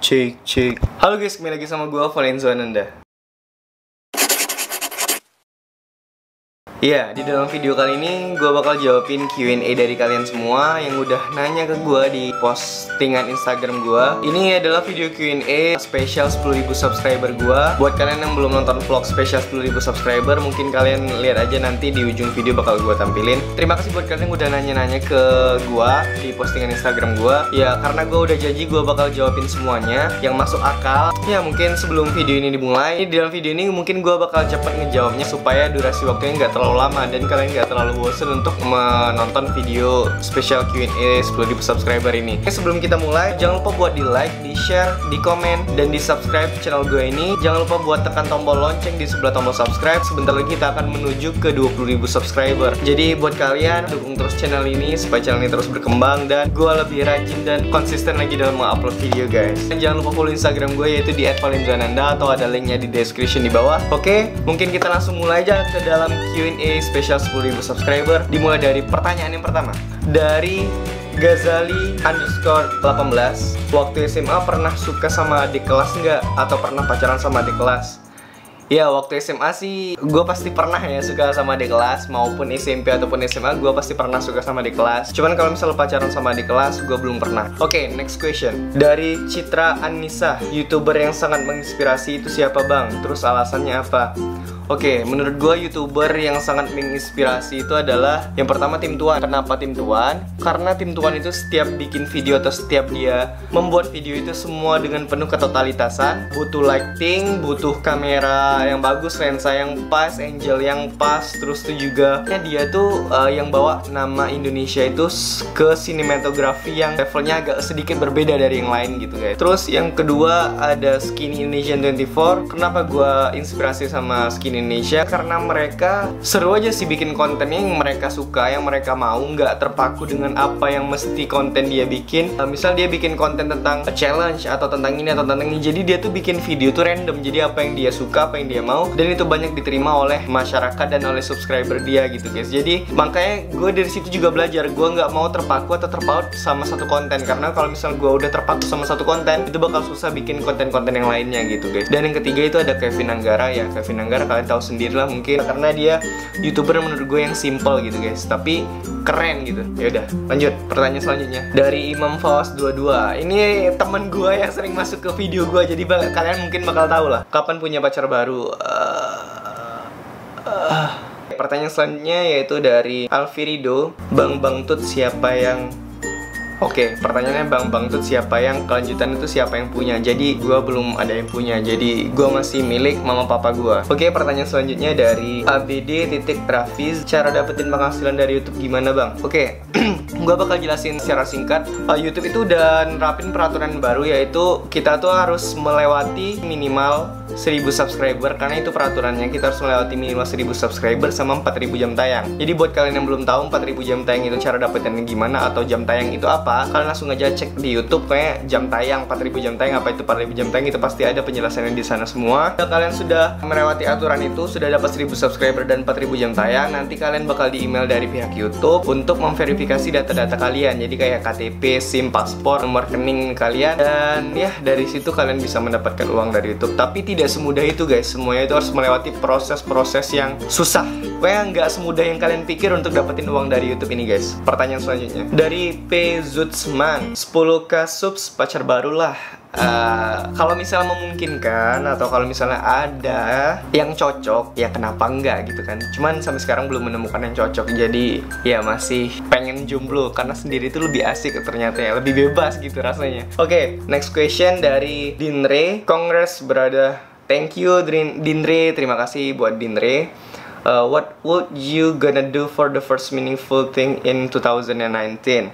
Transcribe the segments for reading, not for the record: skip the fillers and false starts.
Cek. Halo guys, kembali lagi sama gue Valenzo Ananda. Iya, di dalam video kali ini gue bakal jawabin Q&A dari kalian semua yang udah nanya ke gue di postingan Instagram gue. Ini adalah video Q&A spesial 10.000 subscriber gue. Buat kalian yang belum nonton vlog spesial 10.000 subscriber, mungkin kalian lihat aja nanti di ujung video bakal gue tampilin. Terima kasih buat kalian yang udah nanya-nanya ke gue di postingan Instagram gue. Ya, karena gue udah janji gue bakal jawabin semuanya yang masuk akal. Ya, mungkin sebelum video ini dimulai, di dalam video ini mungkin gue bakal cepet ngejawabnya supaya durasi waktunya nggak terlalu lama dan kalian nggak terlalu bosan untuk menonton video spesial Q&A 10.000 subscriber ini. Oke, sebelum kita mulai, jangan lupa buat di like, di share, di komen, dan di subscribe channel gue ini. Jangan lupa buat tekan tombol lonceng di sebelah tombol subscribe. Sebentar lagi kita akan menuju ke 20.000 subscriber. Jadi buat kalian, dukung terus channel ini supaya channel ini terus berkembang dan gue lebih rajin dan konsisten lagi dalam mengupload video, guys. Dan jangan lupa follow Instagram gue yaitu di @valenzoananda atau ada linknya di description di bawah. Oke, mungkin kita langsung mulai aja ke dalam Q&A spesial 10.000 subscriber. Dimulai dari pertanyaan yang pertama dari Ghazali_18. Waktu SMA pernah suka sama adik kelas nggak? Atau pernah pacaran sama adik kelas? Ya, waktu SMA sih gue pasti pernah ya suka sama adik kelas. Maupun SMP ataupun SMA gue pasti pernah suka sama adik kelas. Cuman kalau misalnya pacaran sama adik kelas gue belum pernah. Oke, next question dari Citra Anissa. YouTuber yang sangat menginspirasi itu siapa bang? Terus alasannya apa? Oke, menurut gue YouTuber yang sangat menginspirasi itu adalah yang pertama Tim Tuan. Kenapa Tim Tuan? Karena Tim Tuan itu setiap bikin video atau setiap dia membuat video itu semua dengan penuh ketotalitasan. Butuh lighting, butuh kamera yang bagus, lensa yang pas, angle yang pas. Terus itu juga dia tuh yang bawa nama Indonesia itu ke sinematografi yang levelnya agak sedikit berbeda dari yang lain gitu guys. Terus yang kedua ada Skinny Indonesian 24. Kenapa gue inspirasi sama Skinny Indonesia? Karena mereka seru aja sih bikin kontennya yang mereka suka, yang mereka mau, nggak terpaku dengan apa yang mesti konten dia bikin. Misal dia bikin konten tentang challenge atau tentang ini atau tentang ini, jadi dia tuh bikin video tuh random. Jadi apa yang dia suka, apa yang dia mau, dan itu banyak diterima oleh masyarakat dan oleh subscriber dia gitu guys. Jadi makanya gue dari situ juga belajar, gue nggak mau terpaku atau terpaut sama satu konten. Karena kalau misal gue udah terpaku sama satu konten, itu bakal susah bikin konten-konten yang lainnya gitu guys. Dan yang ketiga itu ada Kevin Anggara. Ya, Kevin Anggara kalian tahu sendiri lah mungkin, karena dia YouTuber menurut gue yang simple gitu guys, tapi keren gitu. Ya udah, lanjut pertanyaan selanjutnya dari Imam Fawas 22. Ini temen gue yang sering masuk ke video gue, jadi kalian mungkin bakal tahu lah kapan punya pacar baru. Pertanyaan selanjutnya yaitu dari Alfirido. Bang Tut siapa yang... Oke, pertanyaannya Bang Tut siapa yang kelanjutan itu siapa yang punya? Jadi gue belum ada yang punya, jadi gue masih milik mama papa gue. Oke, pertanyaan selanjutnya dari ABD_Rafiz. Cara dapetin penghasilan dari YouTube gimana bang? Oke, gue bakal jelasin secara singkat. YouTube itu udah nerapin peraturan baru, yaitu kita tuh harus melewati minimal 1000 subscriber. Karena itu peraturannya, kita harus melewati minimal 1000 subscriber sama 4000 jam tayang. Jadi buat kalian yang belum tahu 4000 jam tayang itu cara dapetinnya gimana, atau jam tayang itu apa, kalian langsung aja cek di YouTube kayak jam tayang 4000 jam tayang. Apa itu 4000 jam tayang, itu pasti ada penjelasannya di sana semua. Kalau kalian sudah melewati aturan itu, sudah dapat 1000 subscriber dan 4000 jam tayang, nanti kalian bakal di email dari pihak YouTube untuk memverifikasi data-data kalian. Jadi kayak KTP, SIM, paspor, nomor rekening kalian, dan ya dari situ kalian bisa mendapatkan uang dari YouTube. Tapi tidak semudah itu guys, semuanya itu harus melewati proses-proses yang susah. Pokoknya nggak semudah yang kalian pikir untuk dapetin uang dari YouTube ini guys. Pertanyaan selanjutnya dari P. Zutsman. 10k subs pacar baru lah. Kalau misalnya memungkinkan atau kalau misalnya ada yang cocok, ya kenapa enggak gitu kan. Cuman sampai sekarang belum menemukan yang cocok, jadi ya masih pengen jomblo karena sendiri itu lebih asik ternyata ya, lebih bebas gitu rasanya. Oke, next question dari Dinre. Congrats brother. Thank you Dinre, terima kasih buat Dinre. What would you gonna do for the first meaningful thing in 2019?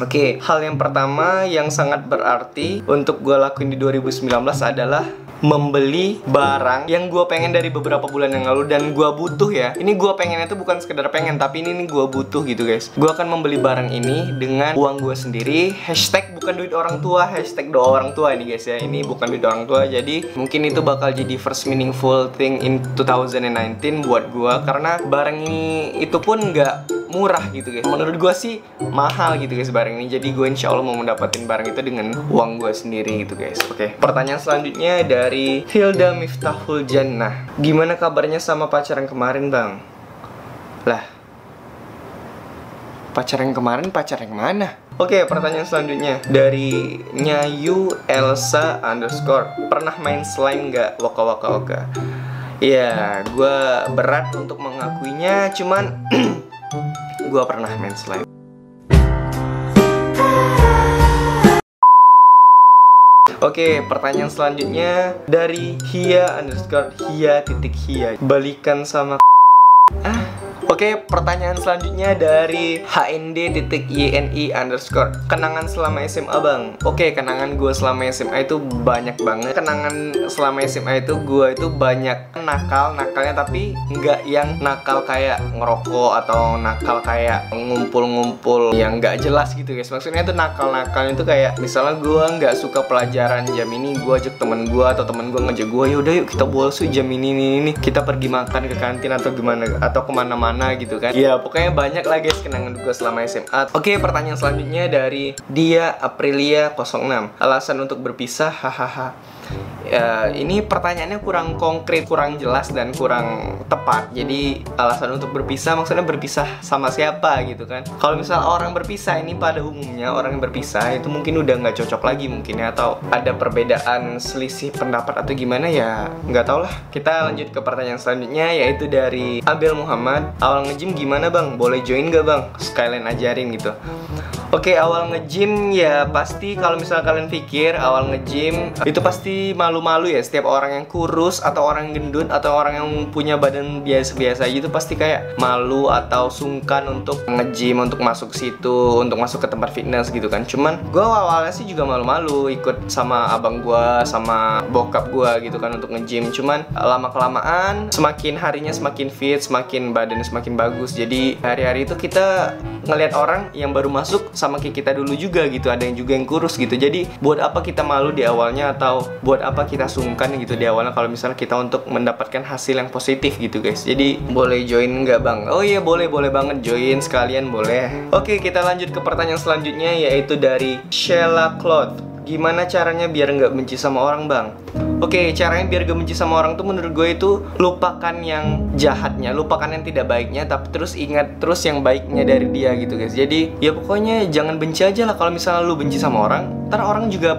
Oke, hal yang pertama yang sangat berarti untuk gue lakuin di 2019 adalah membeli barang yang gue pengen dari beberapa bulan yang lalu dan gue butuh ya. Ini gue pengennya tuh bukan sekedar pengen, tapi ini gue butuh gitu guys. Gue akan membeli barang ini dengan uang gue sendiri. Hashtag bukan duit orang tua, hashtag doa orang tua ini guys ya. Ini bukan duit orang tua, jadi mungkin itu bakal jadi first meaningful thing in 2019 buat gue. Karena barang ini itu pun nggak murah gitu guys. Menurut gue sih mahal gitu guys barang ini. Jadi gue insya Allah mau mendapatkan barang itu dengan uang gue sendiri gitu guys. Oke, pertanyaan selanjutnya dari Hilda Miftahul Jannah. Gimana kabarnya sama pacar yang kemarin bang? Lah, pacar yang kemarin pacar yang mana? Oke, pertanyaan selanjutnya dari Nyayu Elsa _ pernah main slime nggak? Waka waka waka. Ya, gue berat untuk mengakuinya, cuman gue pernah main slime. Oke, pertanyaan selanjutnya dari Hia _ Hia. Balikan sama Oke, pertanyaan selanjutnya dari HND.YNI _ kenangan selama SMA bang. Oke, kenangan gue selama SMA itu banyak banget. Kenangan selama SMA itu gue itu banyak nakalnya, tapi nggak yang nakal kayak ngerokok atau nakal kayak ngumpul-ngumpul yang nggak jelas gitu guys. Maksudnya itu nakalnya itu kayak misalnya gue nggak suka pelajaran jam ini, gue ajak temen gue atau temen gue ngajak gue, yaudah yuk kita bolos jam ini kita pergi makan ke kantin atau gimana atau kemana-mana gitu kan. Ya pokoknya banyak lah guys kenangan gue selama SMA. Oke, pertanyaan selanjutnya dari Dia Aprilia 06. Alasan untuk berpisah, hahaha. Ya, ini pertanyaannya kurang konkret, kurang jelas dan kurang tepat. Jadi alasan untuk berpisah maksudnya berpisah sama siapa gitu kan. Kalau misal orang berpisah ini pada umumnya orang yang berpisah itu mungkin udah nggak cocok lagi mungkin ya, atau ada perbedaan selisih pendapat atau gimana ya, nggak tau lah. Kita lanjut ke pertanyaan selanjutnya yaitu dari Abel Muhammad. Awal nge-gym gimana bang? Boleh join gak bang? Sekalian ajarin gitu. Oke, awal nge-gym ya pasti kalau misalnya kalian pikir awal nge-gym itu pasti malu-malu ya. Setiap orang yang kurus atau orang yang gendut atau orang yang punya badan biasa-biasa gitu pasti kayak malu atau sungkan untuk nge-gym, untuk masuk situ, untuk masuk ke tempat fitness gitu kan. Cuman gue awalnya sih juga malu-malu ikut sama abang gue, sama bokap gue gitu kan untuk nge-gym. Cuman lama-kelamaan semakin harinya semakin fit, semakin badannya semakin bagus. Jadi hari-hari itu kita ngelihat orang yang baru masuk sama kayak kita dulu juga gitu, ada yang juga yang kurus gitu. Jadi buat apa kita malu di awalnya atau buat apa kita sungkan gitu di awalnya kalau misalnya kita untuk mendapatkan hasil yang positif gitu guys. Jadi boleh join nggak bang? Oh iya boleh banget join sekalian boleh. Oke, kita lanjut ke pertanyaan selanjutnya yaitu dari Sheila Claude. Gimana caranya biar nggak benci sama orang bang? Oke, caranya biar gak benci sama orang tuh menurut gue itu lupakan yang jahatnya, lupakan yang tidak baiknya, tapi terus ingat terus yang baiknya dari dia gitu guys. Jadi ya pokoknya jangan benci aja lah. Kalau misalnya lu benci sama orang, ntar orang juga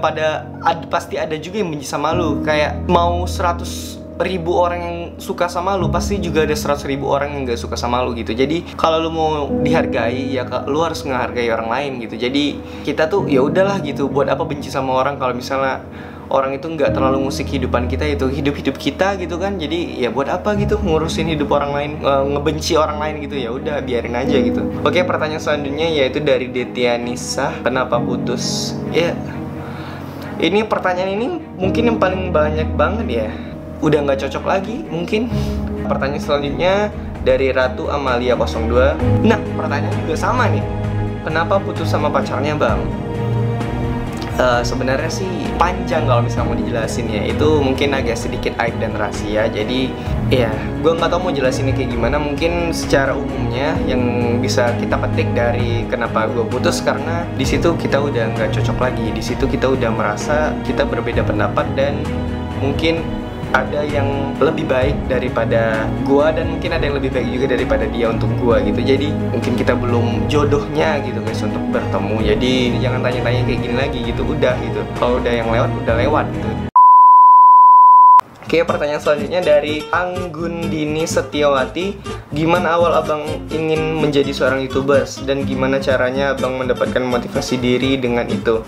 pasti ada juga yang benci sama lu. Kayak mau 100.000 orang yang suka sama lu, pasti juga ada 100.000 orang yang gak suka sama lu gitu. Jadi kalau lu mau dihargai ya lu harus menghargai orang lain gitu. Jadi kita tuh ya udahlah gitu, buat apa benci sama orang kalau misalnya orang itu nggak terlalu ngusik kehidupan kita, itu hidup kita gitu kan. Jadi ya buat apa gitu ngurusin hidup orang lain, ngebenci orang lain gitu. Ya udah biarin aja gitu. Oke, pertanyaan selanjutnya yaitu dari Detianisa. Kenapa putus? Ya, ini pertanyaan ini mungkin yang paling banyak banget ya. Udah nggak cocok lagi mungkin. Pertanyaan selanjutnya dari Ratu Amalia 02. Nah, pertanyaan juga sama nih. Kenapa putus sama pacarnya bang? Sebenarnya sih panjang kalau misalnya mau dijelasin ya. Itu mungkin agak sedikit aib dan rahasia. Jadi ya gue nggak tahu mau jelasinnya kayak gimana. Mungkin secara umumnya yang bisa kita petik dari kenapa gue putus, karena di situ kita udah nggak cocok lagi. Di situ kita udah merasa kita berbeda pendapat dan mungkin ada yang lebih baik daripada gua dan mungkin ada yang lebih baik juga daripada dia untuk gua gitu. Jadi mungkin kita belum jodohnya gitu guys untuk bertemu. Jadi jangan tanya-tanya kayak gini lagi gitu, udah gitu. Kalau udah yang lewat udah lewat gitu. Oke, pertanyaan selanjutnya dari Anggundini Setiawati. Gimana awal abang ingin menjadi seorang YouTubers dan gimana caranya abang mendapatkan motivasi diri dengan itu?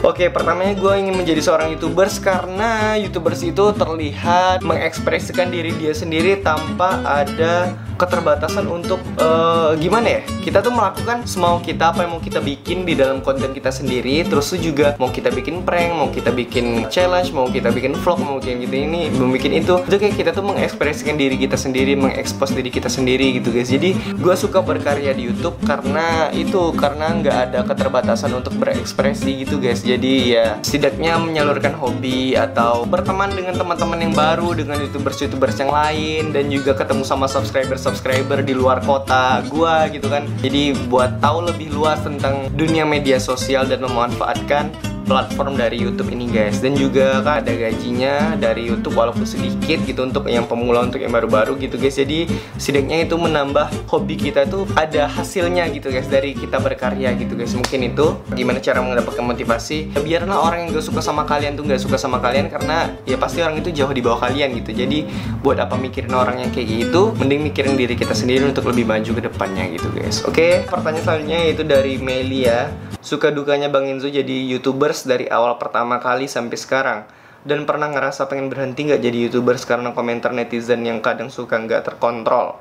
Oke, pertamanya gue ingin menjadi seorang YouTubers karena YouTubers itu terlihat mengekspresikan diri dia sendiri tanpa ada keterbatasan untuk gimana ya, kita tuh melakukan semau kita, apa yang mau kita bikin di dalam konten kita sendiri. Terus tuh juga mau kita bikin prank, mau kita bikin challenge, mau kita bikin vlog, mau bikin gitu ini, mau bikin itu kayak kita tuh mengekspresikan diri kita sendiri, mengekspos diri kita sendiri gitu guys. Jadi gue suka berkarya di YouTube karena itu, karena nggak ada keterbatasan untuk berekspresi gitu guys. Jadi ya setidaknya menyalurkan hobi atau berteman dengan teman-teman yang baru, dengan YouTubers yang lain, dan juga ketemu sama subscriber di luar kota gua gitu kan. Jadi buat tahu lebih luas tentang dunia media sosial dan memanfaatkan platform dari YouTube ini guys. Dan juga kan ada gajinya dari YouTube walaupun sedikit gitu untuk yang pemula, untuk yang baru-baru gitu guys. Jadi setidaknya itu menambah hobi kita tuh ada hasilnya gitu guys dari kita berkarya gitu guys. Mungkin itu gimana cara mendapatkan motivasi. Ya, biarlah orang yang gak suka sama kalian tuh gak suka sama kalian, karena ya pasti orang itu jauh di bawah kalian gitu. Jadi buat apa mikirin orang yang kayak gitu, mending mikirin diri kita sendiri untuk lebih maju ke depannya gitu guys. Oke, pertanyaan selanjutnya yaitu dari Melia. Suka dukanya Bang Enzo jadi YouTubers dari awal pertama kali sampai sekarang, dan pernah ngerasa pengen berhenti nggak jadi YouTubers karena komentar netizen yang kadang suka nggak terkontrol.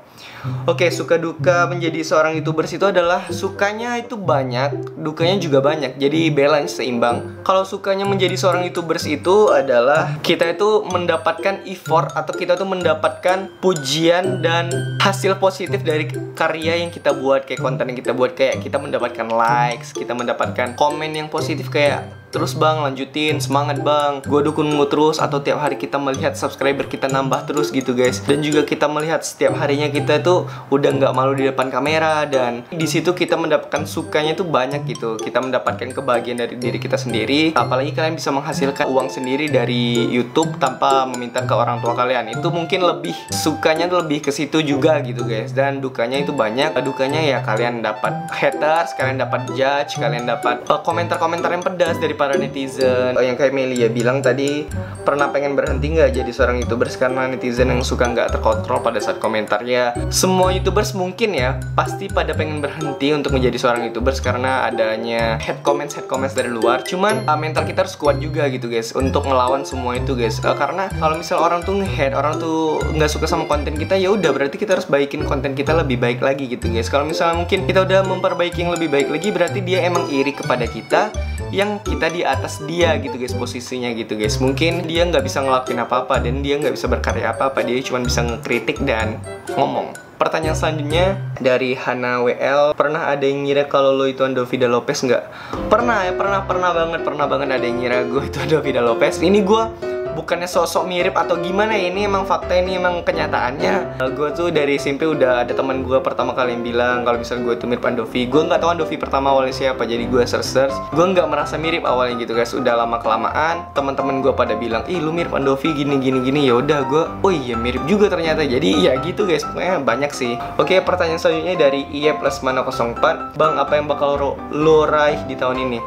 Oke, suka duka menjadi seorang YouTubers itu adalah sukanya itu banyak, dukanya juga banyak. Jadi balance, seimbang. Kalau sukanya menjadi seorang YouTubers itu adalah kita itu mendapatkan effort atau kita tuh mendapatkan pujian dan hasil positif dari karya yang kita buat, kayak konten yang kita buat, kayak kita mendapatkan likes, kita mendapatkan komen yang positif kayak terus bang, lanjutin, semangat bang, gue dukungmu terus, atau tiap hari kita melihat subscriber kita nambah terus gitu guys. Dan juga kita melihat setiap harinya kita tuh udah nggak malu di depan kamera, dan di situ kita mendapatkan sukanya tuh banyak gitu. Kita mendapatkan kebahagiaan dari diri kita sendiri. Apalagi kalian bisa menghasilkan uang sendiri dari YouTube tanpa meminta ke orang tua kalian. Itu mungkin lebih sukanya tuh lebih ke situ juga gitu guys. Dan dukanya itu banyak. Dukanya ya kalian dapat haters, kalian dapat judge, kalian dapat komentar-komentar yang pedas dari para netizen. Yang kayak Melia bilang tadi, pernah pengen berhenti nggak jadi seorang YouTubers karena netizen yang suka nggak terkontrol pada saat komentarnya. Semua YouTubers mungkin ya pasti pada pengen berhenti untuk menjadi seorang YouTubers karena adanya hate comments dari luar. Cuman mental kita harus kuat juga gitu guys untuk ngelawan semua itu guys. Karena kalau misal orang tuh nge-hate, orang tuh nggak suka sama konten kita, ya udah berarti kita harus baikin konten kita lebih baik lagi gitu guys. Kalau misalnya mungkin kita udah memperbaiki yang lebih baik lagi, berarti dia emang iri kepada kita yang kita di atas dia gitu guys, posisinya gitu guys. Mungkin dia nggak bisa ngelakuin apa-apa dan dia nggak bisa berkarya apa-apa, dia cuma bisa ngekritik dan ngomong. Pertanyaan selanjutnya dari Hana WL. Pernah ada yang ngira kalau lo itu Andovida Lopez nggak? Pernah ya, pernah banget ada yang ngira gue itu Andovida Lopez. Ini gue bukannya sosok mirip atau gimana ya, ini emang fakta, ini emang kenyataannya. Gue tuh dari SMP udah ada teman gue pertama kali yang bilang kalau misalnya gue tuh mirip Andovi. Gue nggak tahu Andovi pertama awalnya siapa, jadi gue search. Gue nggak merasa mirip awalnya gitu guys. Udah lama kelamaan teman-teman gue pada bilang, ih lu mirip Andovi gini. Ya udah gue, oh iya mirip juga ternyata. Jadi ya gitu guys, pokoknya banyak sih. Oke, pertanyaan selanjutnya dari IE+Mana04. Bang, apa yang bakal lo raih di tahun ini?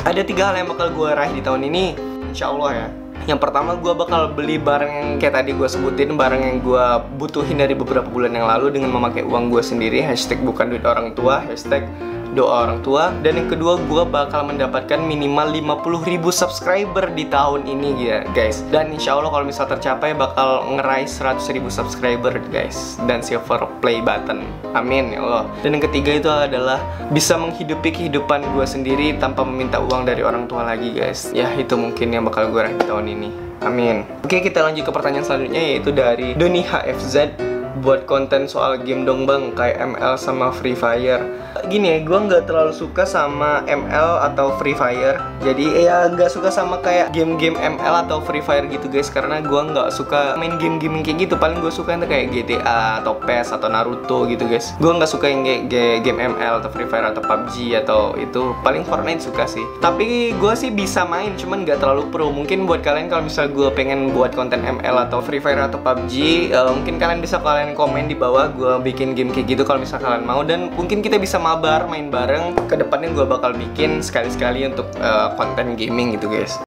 Ada 3 hal yang bakal gue raih di tahun ini, insya Allah ya. Yang pertama, gue bakal beli barang yang kayak tadi gue sebutin, barang yang gue butuhin dari beberapa bulan yang lalu dengan memakai uang gue sendiri. Hashtag bukan duit orang tua, hashtag doa orang tua. Dan yang kedua, gue bakal mendapatkan minimal 50.000 subscriber di tahun ini ya guys. Dan insya Allah kalau misal tercapai bakal ngeraih 100.000 subscriber guys, dan silver play button, amin ya Allah. Dan yang ketiga itu adalah bisa menghidupi kehidupan gue sendiri tanpa meminta uang dari orang tua lagi guys. Ya itu mungkin yang bakal gue raih di tahun ini, amin. Oke, kita lanjut ke pertanyaan selanjutnya, yaitu dari Doni HFZ. Buat konten soal game dong bang, kayak ML sama Free Fire. Gini ya, gue nggak terlalu suka sama ML atau Free Fire. Jadi ya nggak suka sama kayak game-game ML atau Free Fire gitu guys, karena gue nggak suka main game-game kayak gitu. Paling gue suka yang kayak GTA atau PES atau Naruto gitu guys. Gue nggak suka yang kayak game ML atau Free Fire atau PUBG atau itu. Paling Fortnite suka sih. Tapi gue sih bisa main, cuman nggak terlalu pro. Mungkin buat kalian kalau misal gue pengen buat konten ML atau Free Fire atau PUBG, mungkin kalian bisa komen di bawah gue bikin game kayak gitu kalau misal kalian mau, dan mungkin kita bisa mabar main bareng. Kedepannya gue bakal bikin sekali-sekali untuk konten gaming gitu guys.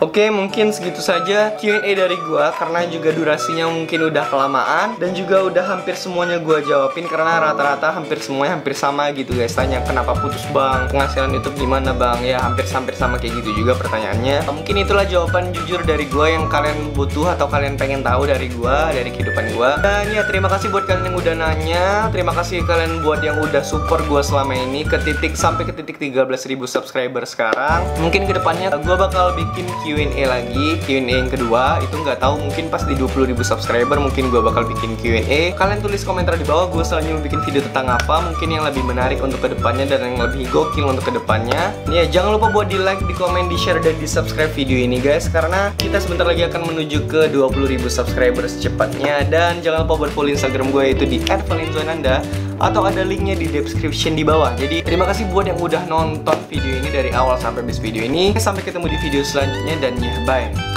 Oke, mungkin segitu saja Q&A dari gua, karena juga durasinya mungkin udah kelamaan dan juga udah hampir semuanya gua jawabin, karena rata-rata hampir semuanya hampir sama gitu guys. Tanya kenapa putus bang, penghasilan YouTube gimana bang, ya hampir sama kayak gitu juga pertanyaannya. Mungkin itulah jawaban jujur dari gua yang kalian butuh atau kalian pengen tahu dari gua, dari kehidupan gua. Dan ya terima kasih buat kalian yang udah nanya, terima kasih kalian buat yang udah support gua selama ini sampai ke titik 13.000 subscriber sekarang. Mungkin kedepannya gua bakal bikin Q&A lagi, Q&A yang kedua. Itu nggak tahu, mungkin pas di 20.000 subscriber mungkin gue bakal bikin Q&A. Kalian tulis komentar di bawah gue selanjutnya bikin video tentang apa, mungkin yang lebih menarik untuk kedepannya dan yang lebih gokil untuk kedepannya. Nih ya, jangan lupa buat di like, di komen, di share, dan di subscribe video ini guys, karena kita sebentar lagi akan menuju ke 20.000 subscriber secepatnya. Dan jangan lupa buat follow Instagram gue, itu di @valenzuananda, atau ada linknya di description di bawah. Jadi terima kasih buat yang udah nonton video ini dari awal sampai habis video ini. Sampai ketemu di video selanjutnya dan ya bye.